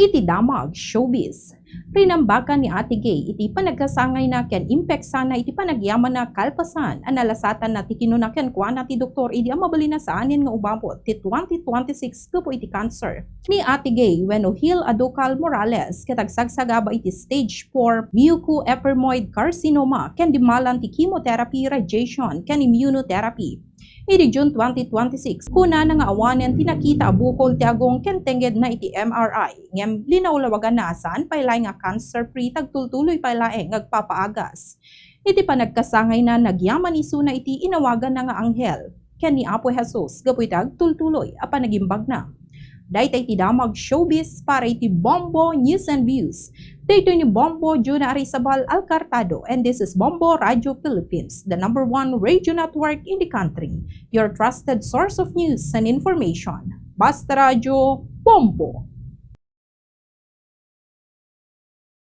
Iti damag showbiz. Rinambakan ni Ate Gay iti panagkasangay na ken impact sana iti panagyaman na kalpasan analasatan na ti kinunaken kuana ti doktor idi amabali na saanin nga ubabot ti 2026 kapo iti cancer. Ni Ate Gay wenno Hil Adocal Morales katagsagsagaba iti stage 4 mucoepidermoid carcinoma ken dimalan ti chemotherapy radiation ken immunotherapy. Iti June 2026, kuna na nga awanen tinakita bukol ti agong kentenged na iti MRI. Ngem linaulawagan na saan pailay nga cancer-free tagtultuloy pailay ngagpapaagas. Iti panagkasangay na nagyaman iso na iti inawagan na nga anghel. Ken ni Apo Jesus gapoy tagtultuloy a panagimbag na. Daytay ti damag showbiz para iti Bombo News and Views. Dito ni Bombo Juna Arizabal Alcartado, and this is Bombo Radio Philippines, the #1 radio network in the country. Your trusted source of news and information. Basta Radio Bombo!